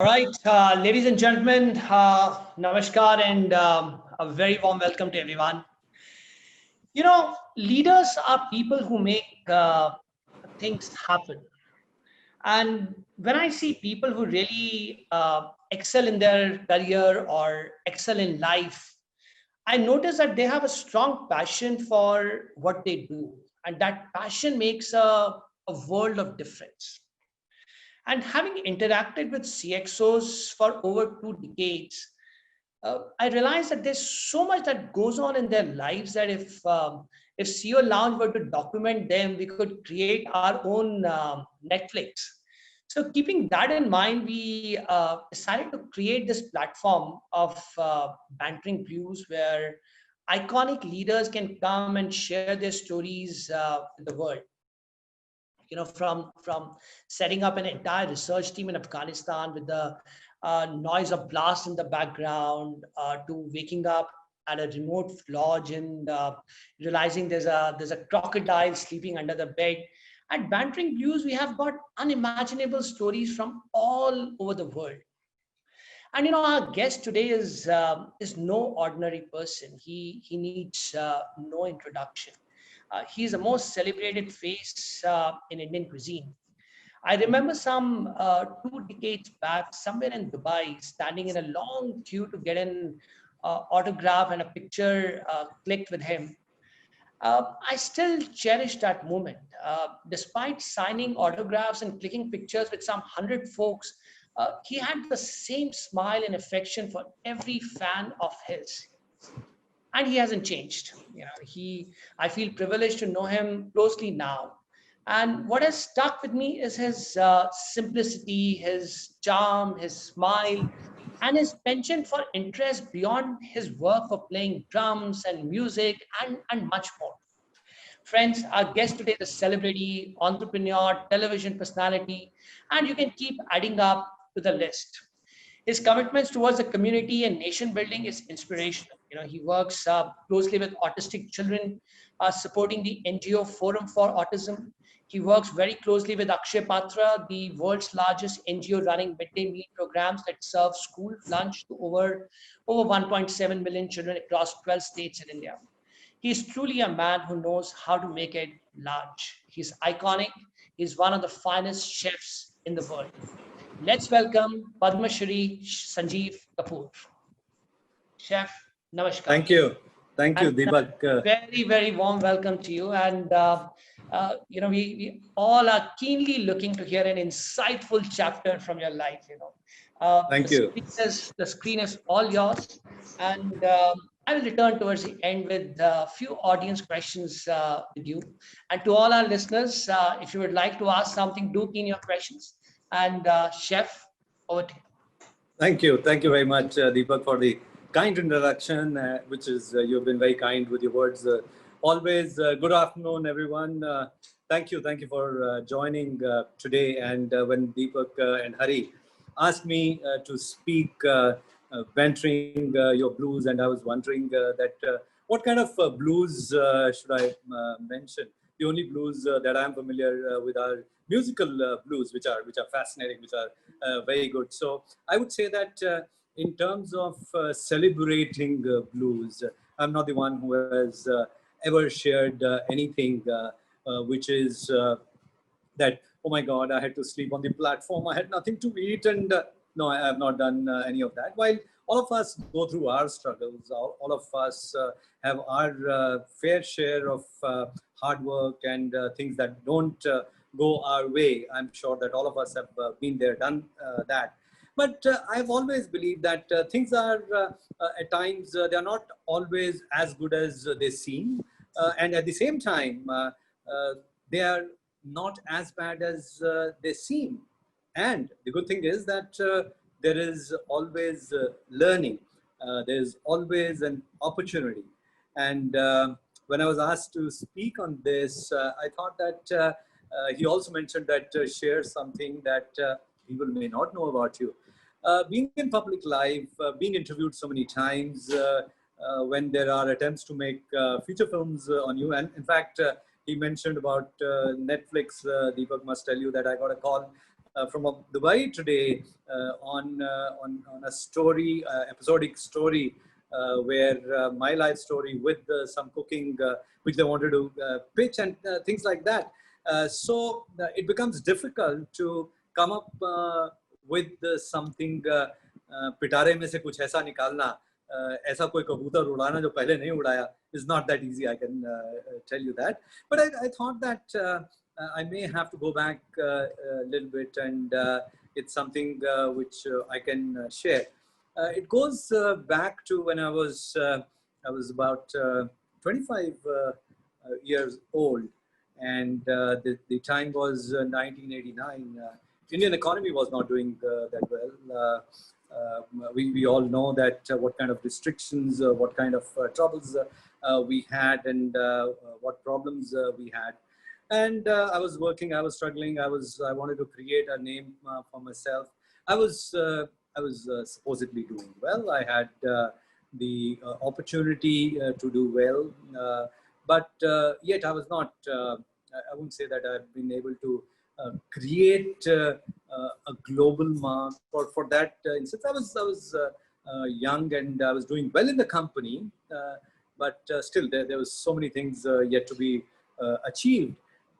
right, ladies and gentlemen, namaskar and a very warm welcome to everyone. Leaders are people who make things happen. And when I see people who really excel in their career or excel in life, I notice that they have a strong passion for what they do. And that passion makes a world of difference. And having interacted with CXOs for over 2 decades, I realized that there's so much that goes on in their lives that if CEO Lounge were to document them, we could create our own Netflix. So keeping that in mind, we decided to create this platform of Bantering Blues, where iconic leaders can come and share their stories with the world. From setting up an entire research team in Afghanistan with the noise of blast in the background, to waking up at a remote lodge and realizing there's a crocodile sleeping under the bed. At Bantering Blues, we have got unimaginable stories from all over the world. And our guest today is no ordinary person. He needs no introduction. He's the most celebrated face in Indian cuisine. I remember some 2 decades back, somewhere in Dubai, standing in a long queue to get an autograph and a picture clicked with him. I still cherish that moment. Despite signing autographs and clicking pictures with some 100 folks, he had the same smile and affection for every fan of his, and he hasn't changed. I feel privileged to know him closely now, and what has stuck with me is his simplicity, his charm, his smile, and his penchant for interest beyond his work for playing drums and music and much more. Friends, our guest today is a celebrity, entrepreneur, television personality, and you can keep adding up to the list. His commitments towards the community and nation building is inspirational. He works closely with autistic children, supporting the NGO Forum for Autism. He works very closely with Akshay Patra, the world's largest NGO running midday meal programs that serve school lunch to over 1.7 million children across 12 states in India. He is truly a man who knows how to make it large. He's iconic. He's one of the finest chefs in the world. Let's welcome Padma Shri Sanjeev Kapoor. Chef, namaskar. Thank you, Deepak. Very, very warm welcome to you. And we all are keenly looking to hear an insightful chapter from your life. Thank you. The screen is all yours, and I will return towards the end with a few audience questions with you. And to all our listeners, if you would like to ask something, do key in your questions. And Chef, over to you. Thank you very much, Deepak, for the kind introduction, which is you've been very kind with your words. Always good afternoon, everyone. Thank you for joining today. And when Deepak and Hari asked me to speak Bantering your blues, and I was wondering what kind of blues should I mention? The only blues that I'm familiar with are musical blues, which are fascinating, which are very good. So I would say that in terms of celebrating blues, I'm not the one who has ever shared anything which is that, oh my God, I had to sleep on the platform, I had nothing to eat, and no, I have not done any of that. While all of us go through our struggles, all of us have our fair share of hard work and things that don't go our way. I'm sure that all of us have been there, done that. But I've always believed that things are, at times, they're not always as good as they seem. And at the same time, they are not as bad as they seem. And the good thing is that there is always learning. There's always an opportunity. And when I was asked to speak on this, I thought that he also mentioned that share something that people may not know about you. Being in public life, being interviewed so many times, when there are attempts to make feature films on you. And in fact, he mentioned about Netflix. Deepak must tell you that I got a call from Dubai today on a story, episodic story, where my life story with some cooking, which they wanted to pitch and things like that. So it becomes difficult to come up with something. पिटारे में से कुछ ऐसा निकालना, ऐसा कोई कबूतर उड़ाना जो पहले नहीं उड़ाया is not that easy. I can tell you that. But I thought that I may have to go back a little bit, and it's something which I can share. It goes back to when I was about 25 years old, and the time was 1989. Indian economy was not doing that well. We all know that what kind of restrictions, what kind of troubles we had, and what problems we had. And I was working, I was struggling, I wanted to create a name for myself. I was supposedly doing well. I had the opportunity to do well, but yet I was not. I wouldn't say that I've been able to create a global mark. For that instance, I was young and I was doing well in the company, but still there was so many things yet to be achieved.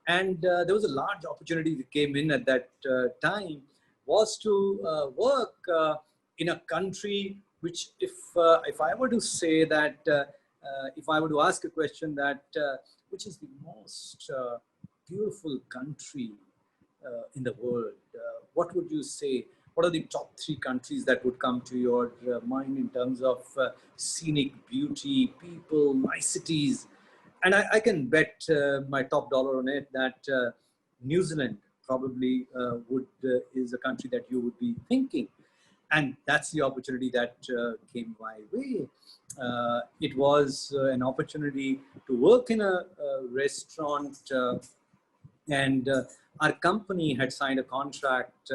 And there was a large opportunity that came in at that time, was to work in a country which, if I were to say that, if I were to ask a question that which is the most beautiful country in the world, what would you say? What are the top 3 countries that would come to your mind in terms of scenic beauty, people, niceties? And I can bet my top dollar on it that New Zealand probably is a country that you would be thinking. And that's the opportunity that came my way. It was an opportunity to work in a restaurant, and our company had signed a contract,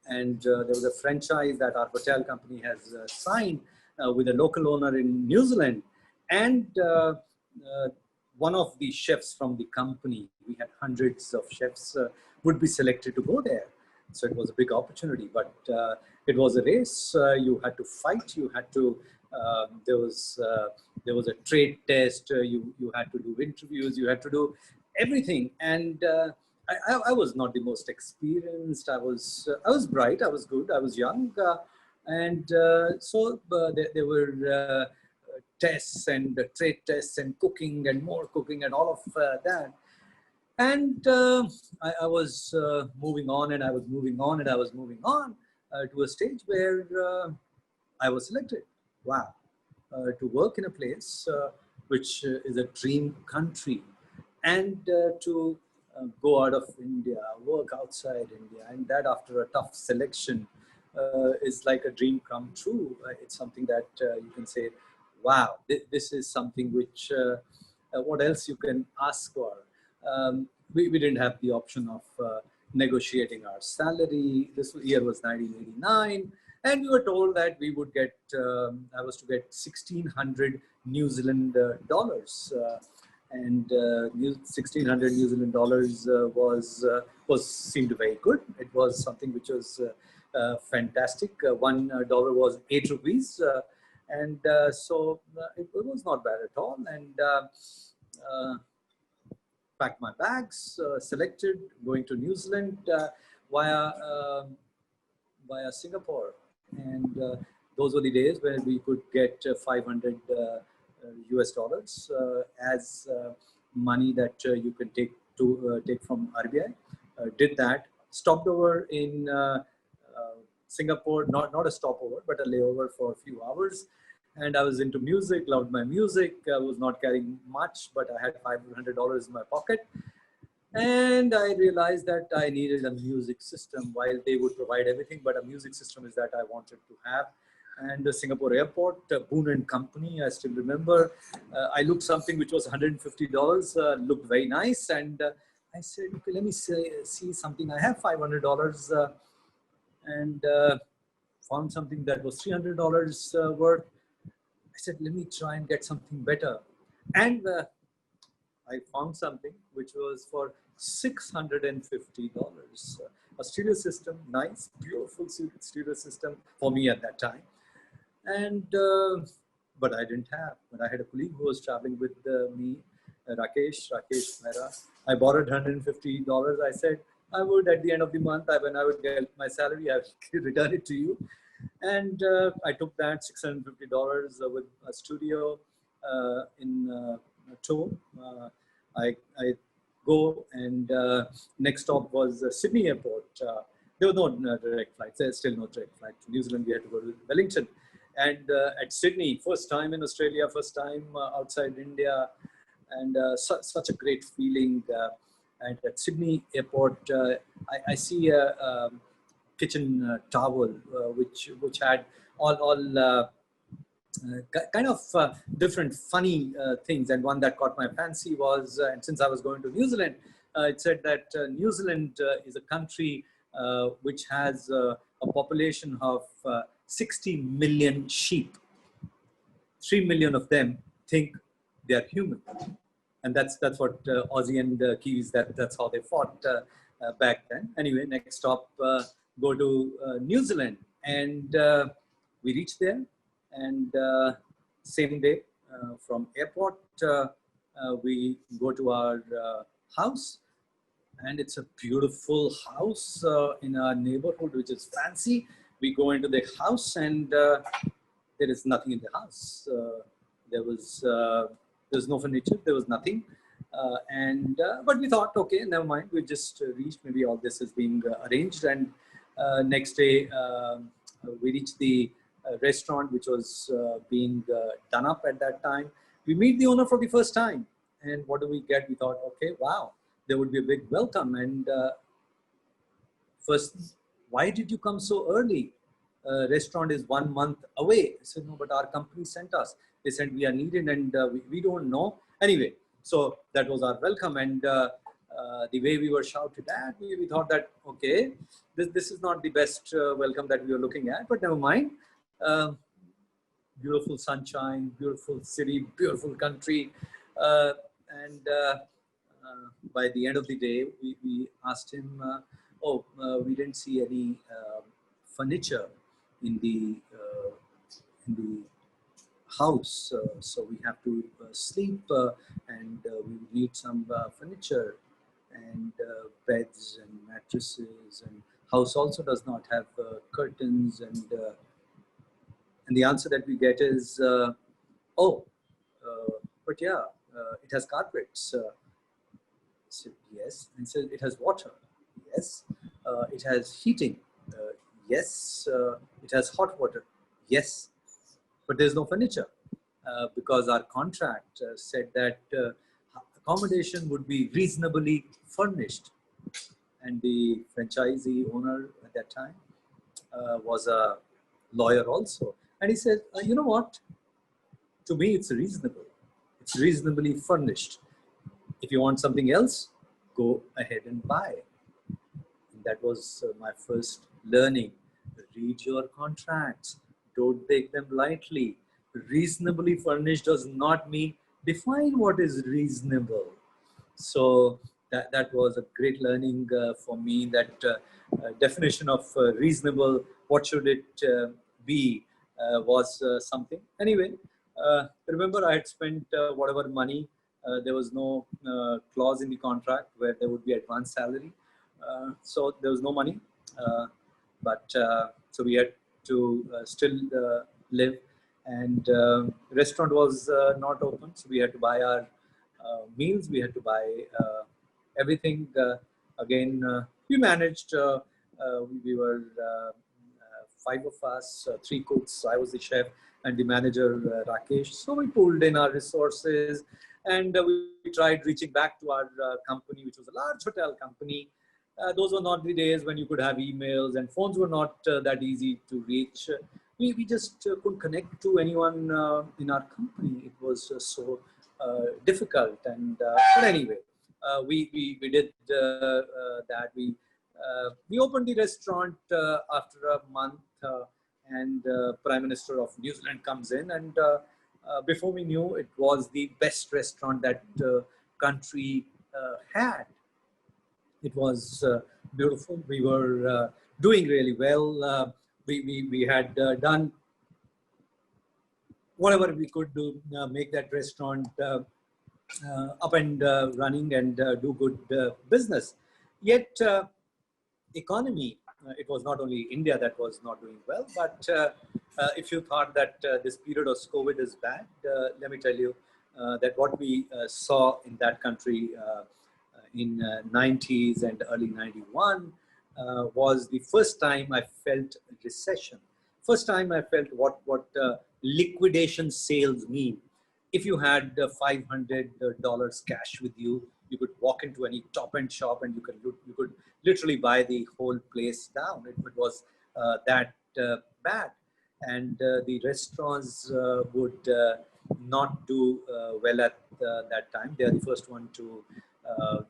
and there was a franchise that our hotel company has signed with a local owner in New Zealand. And one of the chefs from the company, we had hundreds of chefs, would be selected to go there. So it was a big opportunity, but it was a race. You had to fight. You had to. There was a trade test. You had to do interviews. You had to do everything. And I was not the most experienced. I was bright. I was good. I was young, and so there were tests and trade tests and cooking and more cooking and all of that. And I was moving on, and I was moving on, and I was moving on to a stage where I was selected. Wow. To work in a place which is a dream country, and to go out of India, work outside India, and that after a tough selection is like a dream come true. It's something that you can say, wow, this is something which, what else you can ask for? We didn't have the option of negotiating our salary. This year was 1989. And we were told that we would get, I was to get 1,600 New Zealand dollars. And 1,600 New Zealand dollars seemed very good. It was something which was fantastic. $1 was 8 rupees. And so it was not bad at all. And packed my bags, selected, going to New Zealand via Singapore. And those were the days where we could get 500 US dollars as money that you can take from RBI. Did that, stopped over in Singapore, not a stopover, but a layover for a few hours. And I was into music, loved my music. I was not carrying much, but I had $500 in my pocket. And I realized that I needed a music system. While they would provide everything, but a music system is that I wanted to have. And the Singapore airport, Boon and Company, I still remember. I looked something which was $150, looked very nice. And I said, okay, let me see something. I have $500 and found something that was $300 worth. I said, let me try and get something better. And I found something which was for $650. A stereo system, nice, beautiful stereo system for me at that time. And but I didn't have. But I had a colleague who was traveling with me, Rakesh Mehra. I borrowed $150. I said I would at the end of the month, when I would get my salary, I would return it to you. And I took that $650 with a studio in tow. I go, and next stop was Sydney Airport. There were no direct flights. There's still no direct flight to New Zealand. We had to go to Wellington. And at Sydney, first time in Australia, first time outside India, and such a great feeling. And at Sydney Airport, I see a kitchen towel which had all kind of different funny things. And one that caught my fancy was, and since I was going to New Zealand, it said that New Zealand is a country which has a population of 60 million sheep. 3 million of them think they are human. And that's what Aussie and Kiwis, that's how they fought back then. Anyway, next stop, go to New Zealand. And we reached there. And same day from airport, we go to our house. And it's a beautiful house in our neighborhood, which is fancy. We go into the house, and there is nothing in the house. There's no furniture. There was nothing. But we thought, okay, never mind. We just reached. Maybe all this is being arranged. And next day, we reached the restaurant, which was being done up at that time. We meet the owner for the first time. And what do we get? We thought, okay, wow, there would be a big welcome. And first, why did you come so early? Restaurant is 1 month away. I said, no, but our company sent us. They said we are needed, and we don't know. Anyway, so that was our welcome. And the way we were shouted at, we thought that, okay, this is not the best welcome that we were looking at, but never mind. Beautiful sunshine, beautiful city, beautiful country. And by the end of the day, we asked him, we didn't see any furniture in the house, so we have to sleep, and we need some furniture and beds and mattresses, and house also does not have curtains, and the answer that we get is, but yeah, it has carpets. I said, yes. And said, it has water. Yes. It has heating. Yes. It has hot water. Yes. But there's no furniture because our contract said that accommodation would be reasonably furnished. And the franchisee owner at that time was a lawyer also. And he said, you know what? To me, it's reasonable. It's reasonably furnished. If you want something else, go ahead and buy. And that was my first learning. Read your contracts. Don't take them lightly. Reasonably furnished does not mean define what is reasonable. So that was a great learning for me, that definition of reasonable, what should it be, was something. Anyway, remember I had spent whatever money. There was no clause in the contract where there would be advance salary. So there was no money. So we had to still live, and restaurant was not open. So we had to buy our meals. We had to buy everything. Again, we managed. We were 5 of us, 3 cooks. I was the chef and the manager, Rakesh. So we pulled in our resources, and we tried reaching back to our company, which was a large hotel company. Those were not the days when you could have emails, and phones were not that easy to reach. We just couldn't connect to anyone in our company. It was so difficult. And but anyway, we did that. We opened the restaurant after a month, and Prime Minister of New Zealand comes in, and before we knew, it was the best restaurant that country had. It was beautiful. We were doing really well. We had done whatever we could to make that restaurant up and running and do good business. Yet, economy, it was not only India that was not doing well, but if you thought that this period of COVID is bad, let me tell you that what we saw in that country in 90s and early 91 was the first time I felt recession. First time I felt what liquidation sales mean. If you had $500 cash with you, you could walk into any top-end shop and you could literally buy the whole place down. It was that bad, and the restaurants would not do well at that time. They are the first one to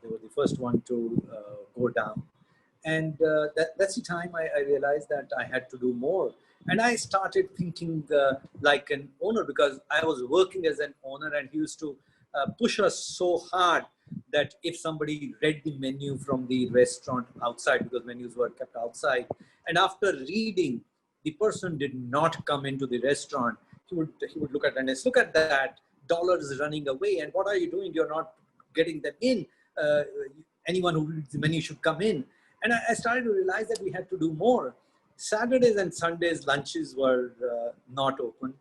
they were the first one to go down, and that's the time I realized that I had to do more. And I started thinking like an owner, because I was working as an owner, and he used to push us so hard that if somebody read the menu from the restaurant outside, because menus were kept outside, and after reading, the person did not come into the restaurant, he would look at it and say, look at that, dollars running away, and what are you doing? You're not getting them in. Anyone who reads the menu should come in. And I started to realize that we had to do more. Saturdays and Sundays lunches were not open.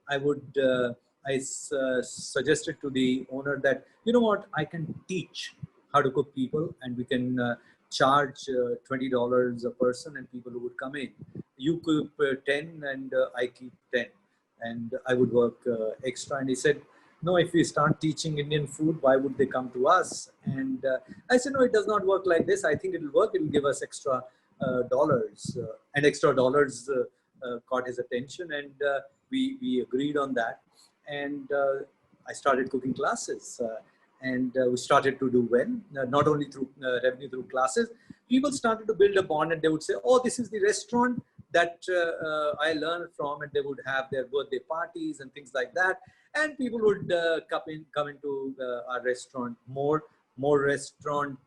I suggested to the owner that, you know what, I can teach how to cook people, and we can charge $20 a person, and people who would come in. You cook 10 and I keep 10, and I would work extra. And he said, no, if we start teaching Indian food, why would they come to us? And I said, no, it does not work like this. I think it'll work. It'll give us extra dollars, and extra dollars caught his attention, and we agreed on that. And I started cooking classes, and we started to do well, not only through revenue through classes. People started to build a bond, and they would say, oh, this is the restaurant that I learned from, and they would have their birthday parties and things like that. And people would come into our restaurant, more restaurant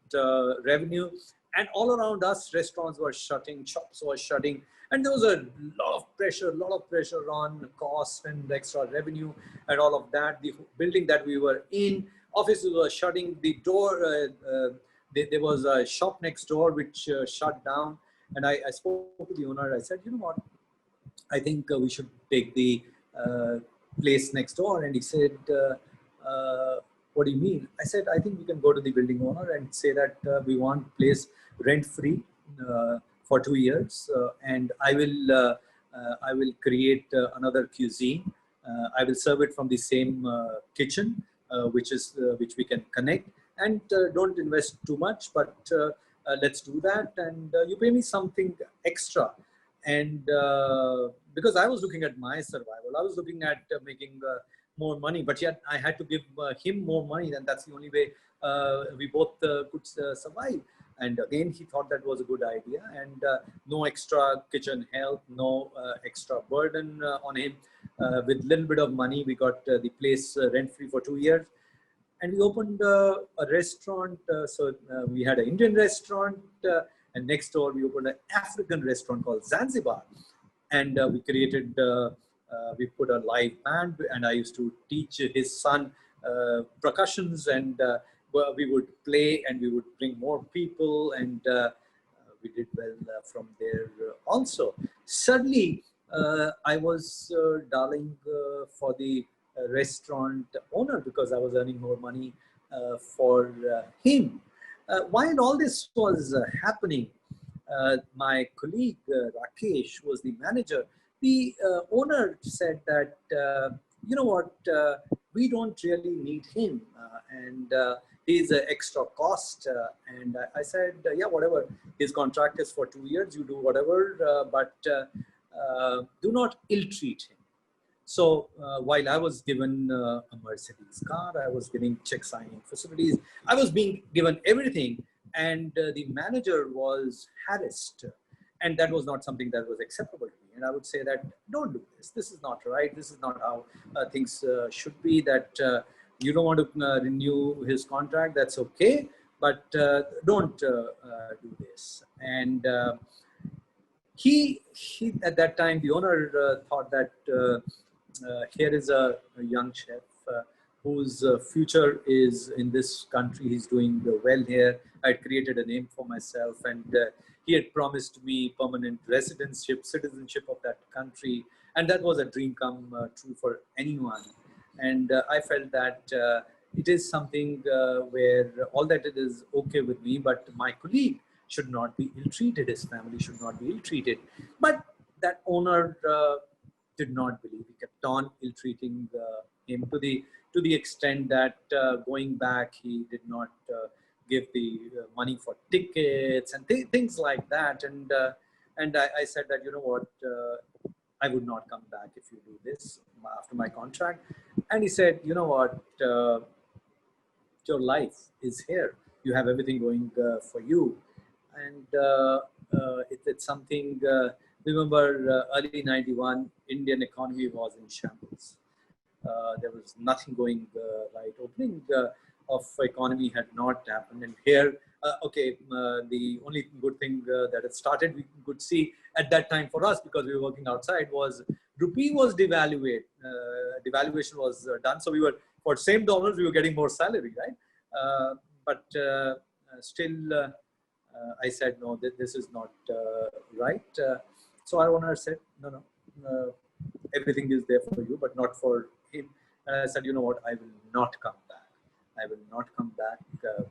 revenue. And all around us, restaurants were shutting, shops were shutting. And there was a lot of pressure on cost and extra revenue and all of that. The building that we were in, offices were shutting. The door, there was a shop next door which shut down. And I spoke to the owner. I said, you know what, I think we should take the place next door. And he said, what do you mean? I said, I think we can go to the building owner and say that we want place rent-free for 2 years, and I will create another cuisine. I will serve it from the same kitchen, which we can connect, and don't invest too much, but let's do that, and you pay me something extra. And because I was looking at my survival, I was looking at making more money, but yet I had to give him more money, and that's the only way we both could survive. And again, he thought that was a good idea, and no extra kitchen help, no extra burden on him. With little bit of money, we got the place rent-free for 2 years, and we opened a restaurant. So we had an Indian restaurant, and next door we opened an African restaurant called Zanzibar, and we created. We put a live band, and I used to teach his son percussions, and we would play, and we would bring more people, and we did well from there also. Suddenly, I was darling for the restaurant owner, because I was earning more money for him. While all this was happening, my colleague Rakesh was the manager. The owner said that, you know what, we don't really need him, and he's an extra cost. And I said, yeah, whatever. His contract is for 2 years. You do whatever, but do not ill-treat him. So while I was given a Mercedes car, I was getting check signing facilities, I was being given everything, and the manager was harassed, and that was not something that was acceptable to me. And I would say that, don't do this. This is not right. This is not how things should be. That you don't want to renew his contract, that's okay, but don't do this. And he at that time, the owner thought that here is a young chef whose future is in this country. He's doing well here. I had created a name for myself, and he had promised me permanent citizenship of that country, and that was a dream come true for anyone. And I felt that it is something where all that it is okay with me, but my colleague should not be ill-treated. His family should not be ill-treated. But that owner did not believe. He kept on ill-treating him to the extent that going back, he did not give the money for tickets and things like that. And I said that, you know what, I would not come back if you do this after my contract. And he said, you know what, your life is here. You have everything going for you. And it's something, remember early 91, Indian economy was in shambles. There was nothing going right. Opening of economy had not happened. And here, the only good thing that had started, we could see at that time for us, because we were working outside, was rupee was devalued. Devaluation was done. So we were, for same dollars, we were getting more salary, right? But still, I said, no, this is not right. So our owner said, no, everything is there for you, but not for him. And I said, you know what, I will not come back. I will not come back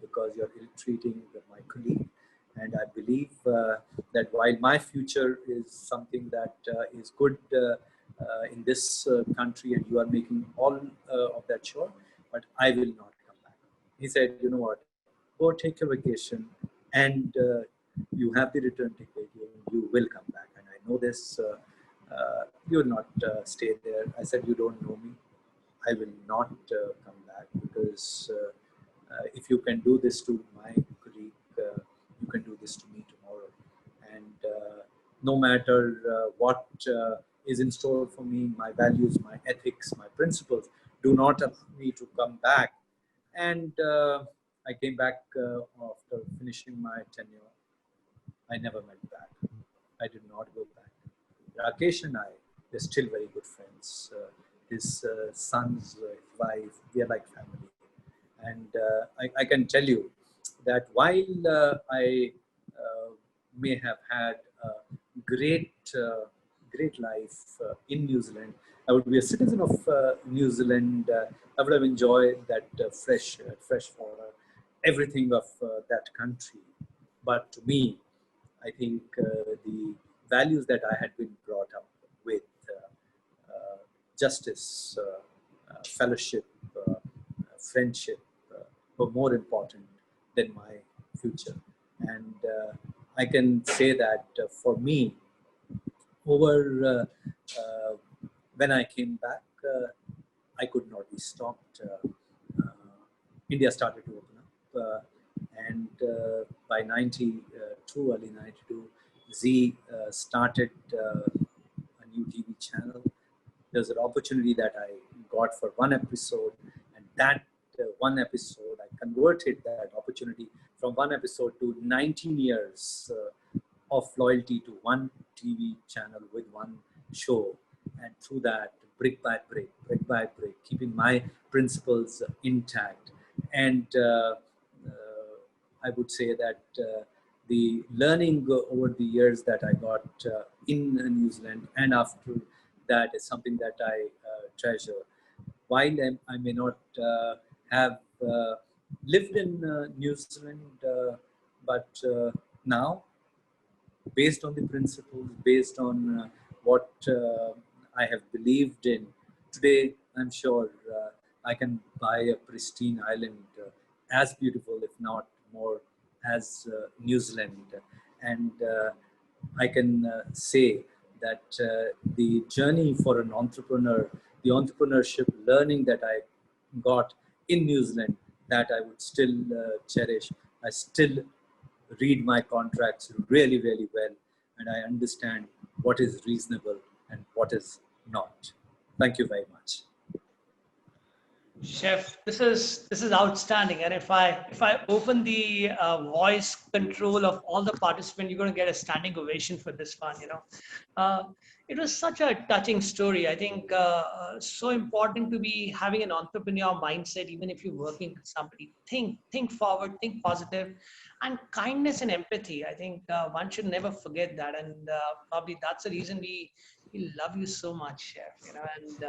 because you're ill-treating my colleague. And I believe that while my future is something that is good in this country, and you are making all of that sure, but I will not come back. He said, you know what, go take your vacation, and you have the return ticket, you will come back. And I know this, you will not stay there. I said, you don't know me. I will not come back, because if you can do this to my colleague, you can do this to me tomorrow. And no matter what is in store for me, my values, my ethics, my principles do not allow me to come back. And I came back after finishing my tenure. I never went back. I did not go back. Rakesh and I, we're still very good friends. His son's wife, we are like family. And I can tell you that while I may have had a great life in New Zealand, I would be a citizen of New Zealand. I would have enjoyed that fresh water, everything of that country. But to me, I think the values that I had been brought up with, justice, fellowship, friendship, were more important than my future. And I can say that for me, over when I came back, I could not be stopped. India started to open up, and by 92, early 92, Z started a new TV channel. There's an opportunity that I got for one episode, and that one episode, I converted that opportunity from one episode to 19 years of loyalty to one TV channel with one show. And through that, brick by brick, keeping my principles intact. And I would say that the learning over the years that I got in New Zealand and after that is something that I treasure. While I may not have lived in New Zealand, but now, based on the principles, based on what I have believed in, today I'm sure I can buy a pristine island as beautiful, if not more, as New Zealand. And I can say that the journey for an entrepreneur, the entrepreneurship learning that I got in New Zealand, that I would still cherish. I still read my contracts really, really well, and I understand what is reasonable and what is not. Thank you very much. Chef, this is outstanding. And if I open the voice control of all the participants, you're going to get a standing ovation for this one. Uh, it was such a touching story. I think so important to be having an entrepreneur mindset, even if you're working with somebody. Think forward, think positive, and kindness and empathy. I think one should never forget that, and probably that's the reason we love you so much, Chef. And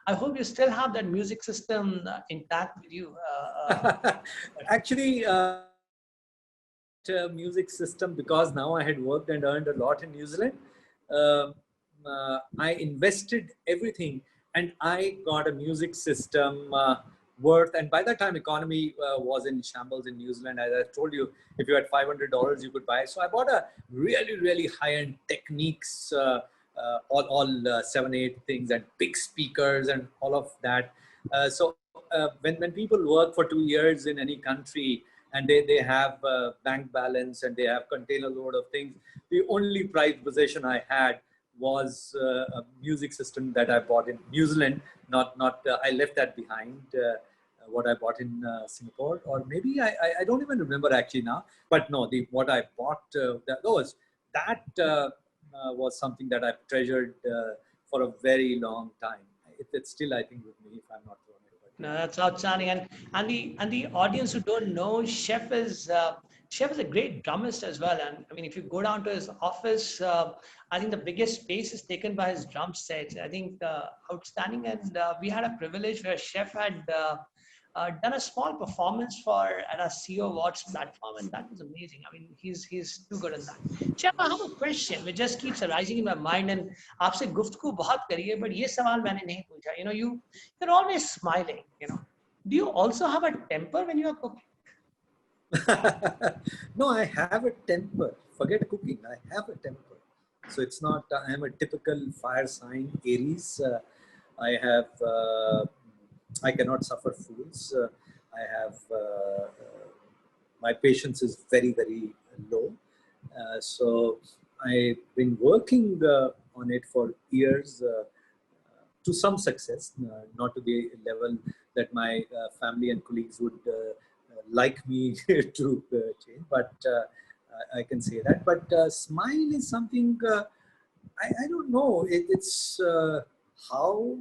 I hope you still have that music system intact with you. Actually, music system, because now I had worked and earned a lot in New Zealand. Uh, I invested everything, and I got a music system worth. And by that time, economy was in shambles in New Zealand. As I told you, if you had $500, you could buy. So I bought a really high-end techniques, all 7, 8 things, and big speakers and all of that. When people work for 2 years in any country, and they have bank balance and they have container load of things, the only prized possession I had was a music system that I bought in New Zealand. Not I left that behind. What I bought in Singapore, or maybe I don't even remember actually now. But no, what I bought was something that I've treasured for a very long time. It's still, I think, with me, if I'm not wrong. No, that's outstanding. And the audience who don't know, Chef is a great drummist as well. And I mean, if you go down to his office, I think the biggest space is taken by his drum sets. I think outstanding. And we had a privilege where Chef had done a small performance at our CEO Awards platform, and that was amazing. I mean, he's too good at that. Chef, I have a question which just keeps arising in my mind, and आपसे गुफ्तगू बहुत करी है, but ये सवाल मैंने नहीं पूछा. You're always smiling. Do you also have a temper when you are cooking? No, I have a temper. Forget cooking. I have a temper. So it's not. I am a typical fire sign, Aries. I have. I cannot suffer fools. I have. My patience is very low. So I've been working on it for years. To some success, not to the level that my family and colleagues would like me to change, but I can say that. But smile is something, I don't know, it's how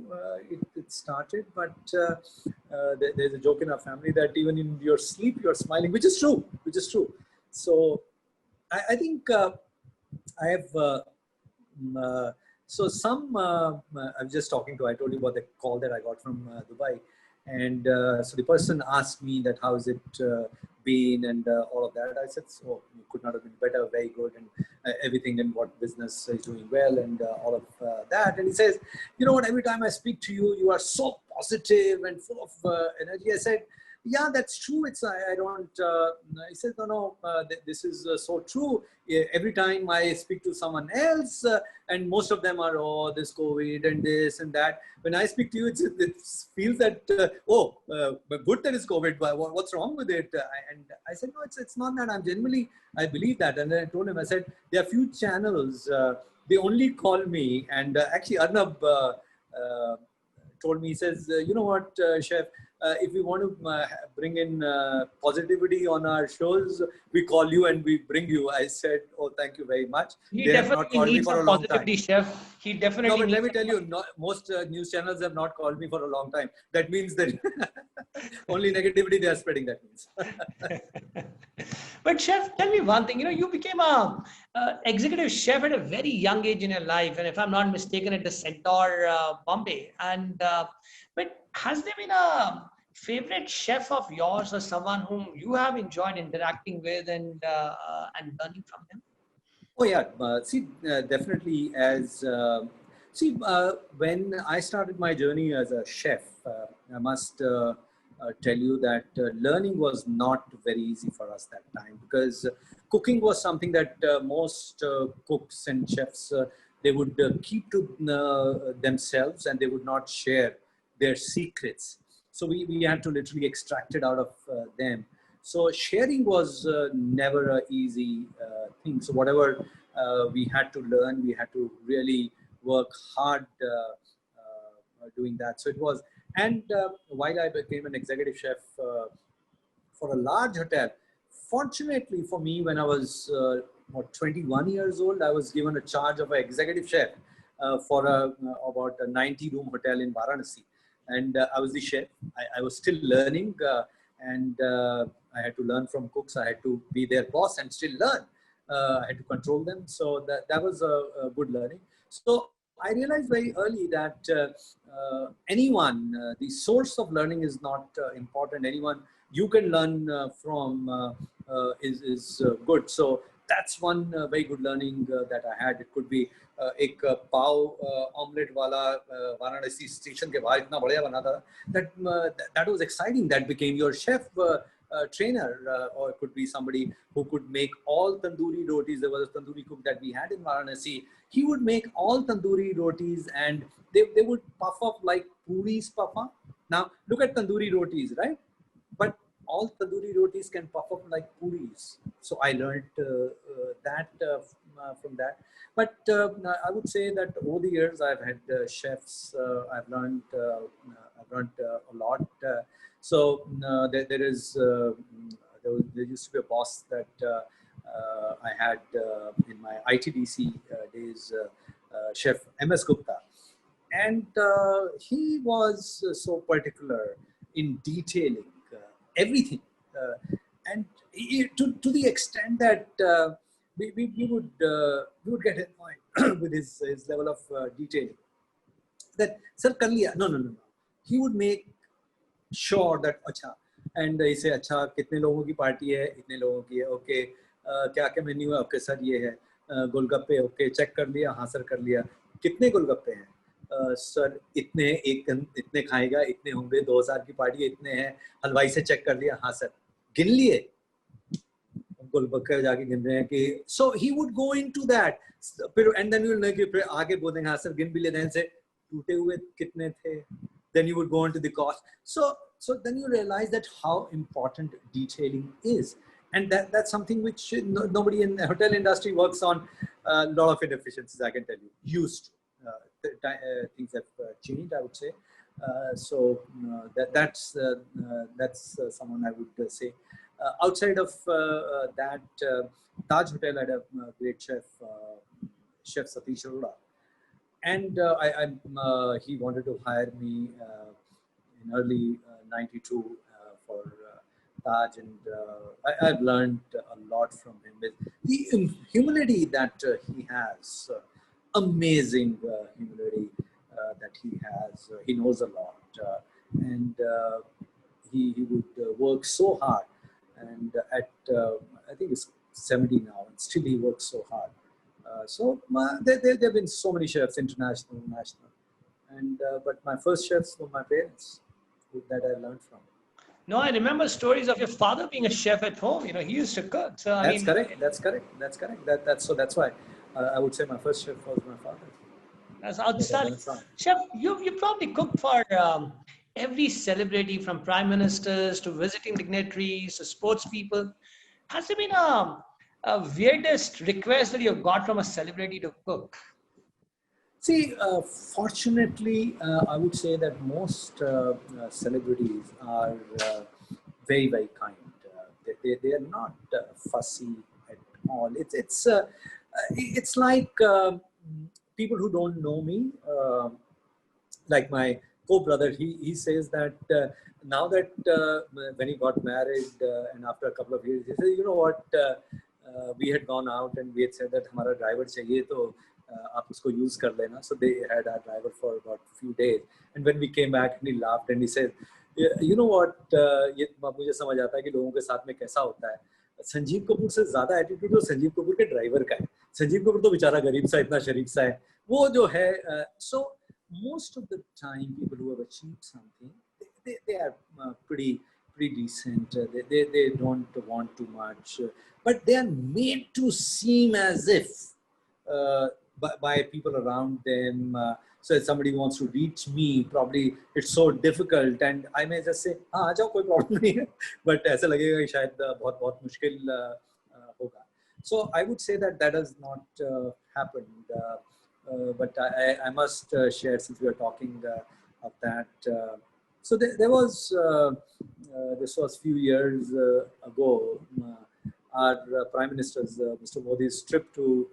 it started, but there's a joke in our family that even in your sleep you're smiling, which is true. So I think I have so I was just talking to, I told you about the call that I got from Dubai. And so the person asked me that, how's it been and all of that. I said, so you could not have been better, very good. And everything in what business is doing well and all of that. And he says, you know what, every time I speak to you, you are so positive and full of energy. I said, yeah, that's true. I don't. He says, no. This is so true. Every time I speak to someone else, and most of them are, oh, this COVID and this and that. When I speak to you, it feels that good that it's COVID. But what's wrong with it? And I said, no, it's not that. I believe that. And then I told him, I said, there are few channels. They only call me, and actually Arnab told me. He says, you know what, Chef. If we want to bring in positivity on our shows, we call you and we bring you. I said, oh, thank you very much. He They have not definitely called me needs for a some long time. positivity, Chef. He No, definitely but let needs me tell you, most news channels have not called me for a long time. That means that only negativity they are spreading, that means. But Chef, tell me one thing. You became a executive chef at a very young age in your life, and if I'm not mistaken, at the Centaur, Bombay. And but has there been a favorite chef of yours or someone whom you have enjoyed interacting with and learning from them? Oh yeah, definitely. When I started my journey as a chef, I must tell you that learning was not very easy for us that time, because cooking was something that most cooks and chefs they would keep to themselves, and they would not share their secrets. So we had to literally extract it out of them. So sharing was never an easy thing. So whatever we had to learn, we had to really work hard doing that. So it was, And while I became an executive chef for a large hotel, fortunately for me, when I was 21 years old, I was given a charge of an executive chef for about a 90-room hotel in Varanasi. And I was the chef. I was still learning, and I had to learn from cooks. I had to be their boss and still learn. I had to control them. So that was a good learning. So I realized very early that anyone, the source of learning is not important. Anyone you can learn from is good. So that's one very good learning that I had. It could be एक पाव omelette वाला Varanasi station के बाहर इतना बढ़िया बना था that was exciting. That became your chef trainer, or it could be somebody who could make all tandoori rotis. There was a tandoori cook that we had in Varanasi. He would make all tandoori rotis, and they would puff up like puris puff up. Now look at tandoori rotis, right? But all tandoori rotis can puff up like puris. So I learned that from that. But I would say that over the years I've had chefs. I've learned a lot. So there used to be a boss that I had in my ITDC days, Chef MS Gupta, and he was so particular in detailing everything, and to the extent that we would get annoyed with his level of detailing. That sir kar liya, no, he would make sure that अच्छा, and he say अच्छा कितने लोगों की party है, इतने लोगों की है, ओके क्या क्या मेन्यू है, ओके सर ये है, गोलगप्पे ओके चेक कर लिया, हाँ सर कर लिया, कितने गोलगप्पे हैं, सर इतने, एक इतने खाएगा, इतने होंगे, 2000 की पार्टी है, इतने हैं, हलवाई से चेक कर लिया, हाँ सर, गिन लिए, गोलगप्पे जाके गिन रहे हैं कि, so he would go into that, फिर and then you'll know कि फिर आगे बोलेंगे हाँ सर गिन भी लेते हैं, से टूटे हुए कितने थे, then you would go into the cost. So then you realize that how important detailing is, and that's something which nobody in the hotel industry works on. A lot of inefficiencies, I can tell you. Used things have changed, I would say. That's someone I would say. Outside of that, Taj Hotel had a great chef, Chef Satish Arora. And he wanted to hire me in early '92 for Taj, and I've learned a lot from him. The humility that he has, amazing humility that he has. He knows a lot, and he would work so hard. And at I think it's 70 now, and still he works so hard. There have been so many chefs, international, national, and but my first chefs were my parents, that I learned from. No, I remember stories of your father being a chef at home. You know, he used to cook. So That's correct. That's correct. That's why I would say my first chef was my father. That's outstanding. Chef, you probably cooked for every celebrity, from prime ministers to visiting dignitaries to sports people. Has there been a weirdest request that you've got from a celebrity to cook? See, fortunately, I would say that most celebrities are very, very kind. They are not fussy at all. It's like people who don't know me, like my co-brother. He says that now that when he got married and after a couple of years, he said, you know what, we had gone out and we had said that हमारा driver चाहिए तो आप उसको use कर लेना. So they had our driver for about a few days. And when we came back, and he laughed and he said, you know what, ये मुझे समझ आता है कि लोगों के साथ में कैसा होता है. संजीव कपूर से ज़्यादा एटीट्यूड तो संजीव कपूर के ड्राइवर का है. संजीव कपूर तो बेचारा गरीब सा इतना शरीफ सा है. वो जो है, so most of the time people who have achieved something, they are pretty decent. They don't want too much, but they are made to seem as if by people around them. So if somebody wants to reach me, probably it's so difficult, and I may just say, हाँ आ जाओ कोई problem नहीं है, but ऐसा लगेगा कि शायद बहुत बहुत मुश्किल होगा. So I would say that has not happened. But I must share, since we are talking of that, So there was, this was few years ago, our Prime Minister's, Mr. Modi's trip to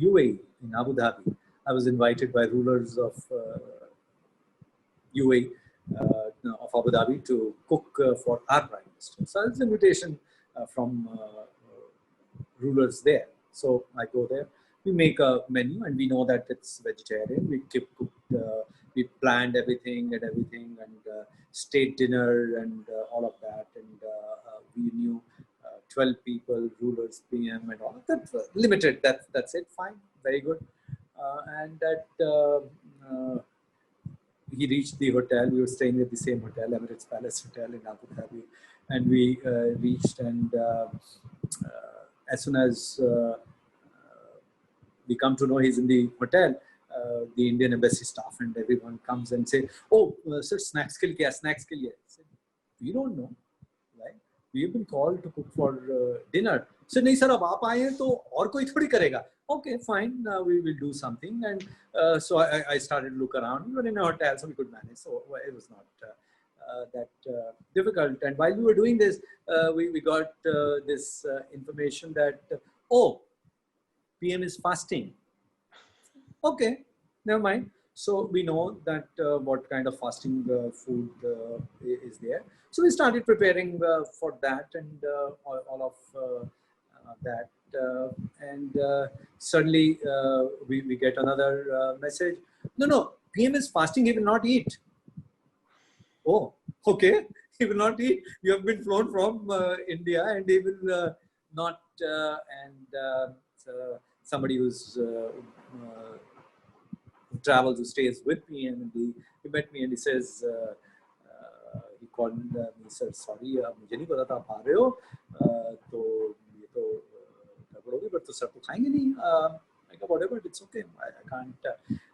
UAE in Abu Dhabi. I was invited by rulers of UAE, of Abu Dhabi, to cook for our Prime Minister. So it's an invitation from rulers there. So I go there. We make a menu, and we know that it's vegetarian. We we planned everything, and state dinner and all of that. And we knew 12 people, rulers, PM, and all of that. Limited. That's it. Fine. Very good. And that he reached the hotel. We were staying at the same hotel, Emirates Palace Hotel in Abu Dhabi, and we reached. And as soon as we come to know he's in the hotel, the Indian embassy staff and everyone comes and say, "Oh, sir, snacks ke liye kya? Snacks ke liye?" I said, "We don't know, right? We have been called to cook for dinner." So, "नहीं sir, अब आप आए हैं तो और कोई थोड़ी करेगा." Okay, fine, we will do something. And so I started to look around. We were in a hotel, so we could manage. So it was not that difficult. And while we were doing this, we got this information that, oh, PM is fasting. Okay, never mind. So we know that what kind of fasting food is there. So we started preparing for that, and all of that. And suddenly we get another message. No, PM is fasting. He will not eat. Oh, okay. He will not eat. You have been flown from India, and he will not. Somebody who's travels, who stays with me, and he met me, and he says, he called me, sir, sorry, मुझे नहीं पता था आप आ रहे हो, तो ये तो गड़बड़ होगी, but तो सर तो खाएंगे नहीं. I go, whatever, it's okay, I can't.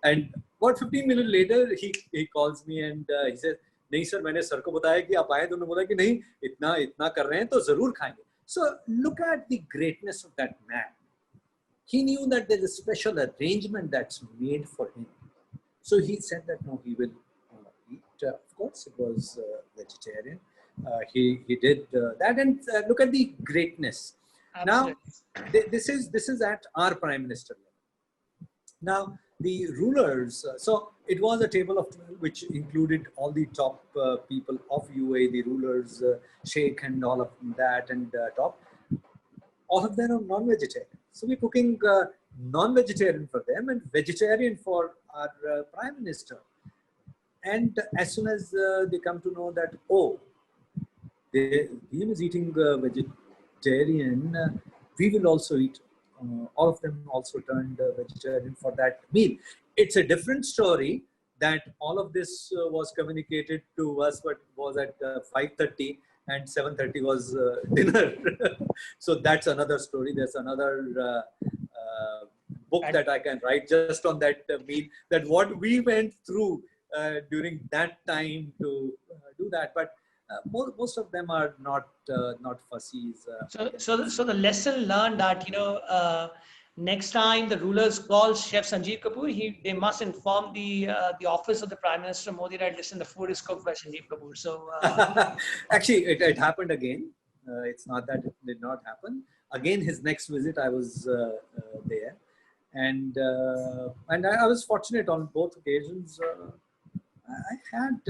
And about 15 minutes later, he calls me, and he says, नहीं सर, मैंने सर को बताया कि आप आए, तो उन्होंने बोला कि नहीं, इतना कर रहे हैं तो जरूर खाएंगे. So look at the greatness of that man. He knew that there's a special arrangement that's made for him. So he said that no, he will eat. Of course, it was vegetarian. He did that, and look at the greatness. Absolutely. Now, this is at our Prime Minister level. Now, the rulers. So it was a table of 12, which included all the top people of UAE, the rulers, Sheikh, and all of that, and top. All of them are non-vegetarian. So we're cooking non-vegetarian for them and vegetarian for our Prime Minister. And as soon as they come to know that, oh, he is eating vegetarian, we will also eat. All of them also turned vegetarian for that meal. It's a different story that all of this was communicated to us, but was at 5:30. And 7:30 was dinner. So that's another story. There's another book that I can write just on that meal, that what we went through during that time to do that. But most of them are not fussies. So the lesson learned that, next time the rulers call Chef Sanjeev Kapoor, they must inform the office of the Prime Minister Modi that, listen, the food is cooked by Sanjeev Kapoor. So actually, it happened again. It's not that it did not happen. Again, his next visit, I was there, and I was fortunate on both occasions. I had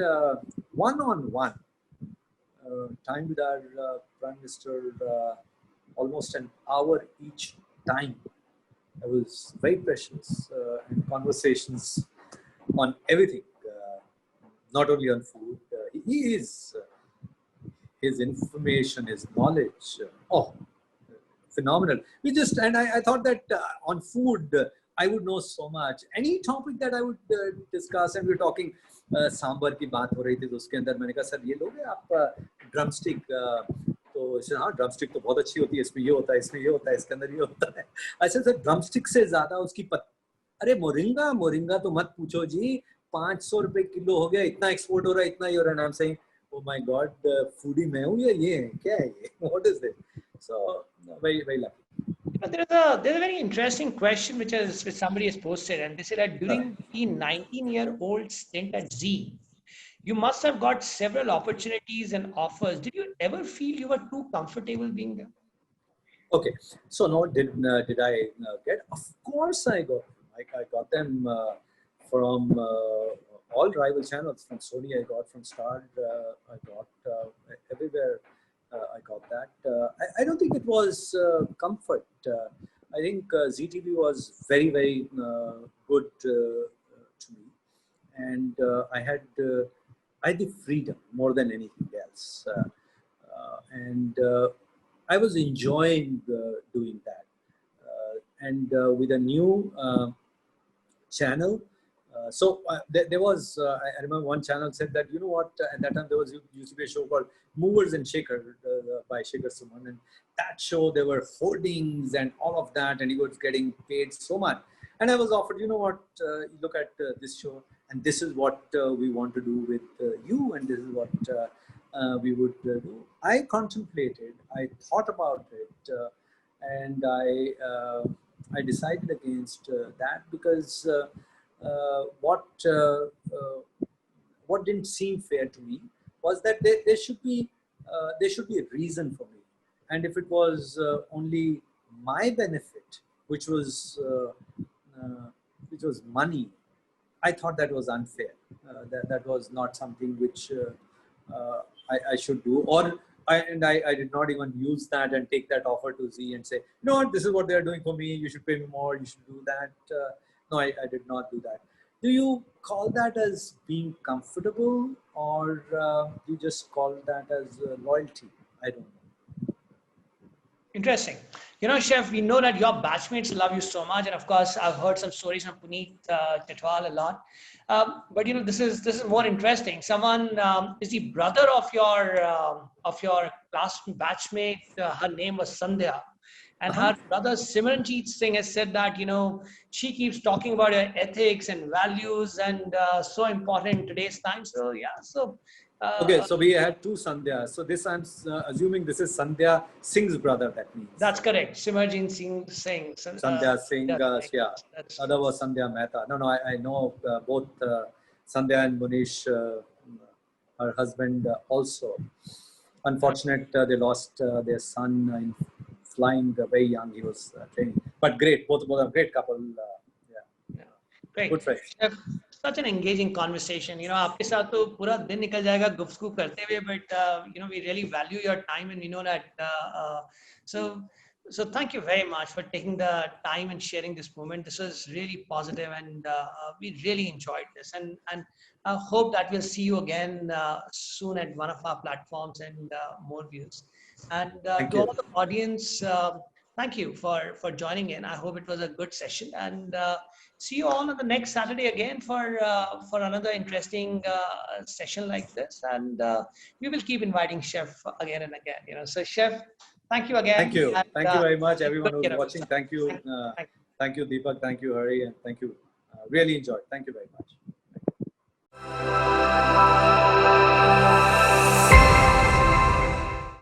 one-on-one time with our Prime Minister, almost an hour each time. It was very precious, and conversations on everything, not only on food. He is, his information, his knowledge, phenomenal. I thought that on food, I would know so much. Any topic that I would discuss, and we were talking, sambar की बात हो रही थी, तो उसके अंदर मैंने कहा, सर ये लोगे आप ड्रमस्टिक? तो हाँ, ड्रमस्टिक तो बहुत अच्छी होती है, इसमें ये होता है, इसमें ये होता है, इसके अंदर ये होता है. अच्छा सर, ड्रमस्टिक से ज्यादा उसकी अरे मोरिंगा तो मत पूछो जी, 500 रुपए किलो हो गया, इतना एक्सपोर्ट हो रहा है, इतना ही हो रहा है. I'm saying, oh my God, foodie मैं हूँ या ये क्या है ये? What is it? So very very lucky. There's a very interesting question which somebody has posted, and they said that during the 19-year-old stint at Z, you must have got several opportunities and offers. Did you ever feel you were too comfortable being there? Okay, so no, did I get? Of course, I got. I got them from all rival channels. From Sony, I got from Star. I got everywhere. I got that. I don't think it was comfort. I think ZTV was very good to me, and I had the freedom more than anything else, and I was enjoying doing that. And with a new channel, there was, I remember one channel said that, you know what, at that time there used to be a show called Movers and Shaker by Shaker Suman. And that show, there were hoardings and all of that, and he was getting paid so much. And I was offered, you know what, look at this show, and this is what we want to do with you, and this is what we would do. I contemplated, I thought about it, and I decided against that because what didn't seem fair to me was that there should be a reason for me, and if it was only my benefit, which was money, I thought that was unfair. That was not something which I should do. Or I did not even use that and take that offer to Z and say, you know what, this is what they're doing for me. You should pay me more. You should do that. No, I did not do that. Do you call that as being comfortable, or you just call that as loyalty? I don't know. Interesting. Chef, we know that your batchmates love you so much, and of course, I've heard some stories from Puneet Chitwal a lot. But this is more interesting. Someone is the brother of your class batchmate. Her name was Sandhya, and her brother Simranjeet Singh has said that she keeps talking about her ethics and values, and so important in today's time. So yeah, so. Okay, so we had two Sandhya. So this I'm assuming this is Sandhya Singh's brother. That means. That's correct. Simranjeet Singh. Sandhya Singh, yeah. Other was Sandhya Mehta. No, I know both Sandhya and Munish, her husband, also. Unfortunate, they lost their son in flying very young. He was training, but great. Both are great couple. Yeah. Great. Good friends. Such an engaging conversation. आपके साथ तो पूरा दिन निकल जाएगा गुफ्तगू करते हुए, but we really value your time, and we know that. So thank you very much for taking the time and sharing this moment. This was really positive, and we really enjoyed this. And I hope that we'll see you again soon at one of our platforms and more views. And to all the audience, thank you for joining in. I hope it was a good session, and see you all on the next Saturday again for another interesting session like this. And we will keep inviting Chef again and again. So Chef, thank you again. Thank you. And, thank you very much, everyone who's watching. Thank you. Thank you, Deepak. Thank you, Hari, and thank you. Really enjoyed. Thank you very much.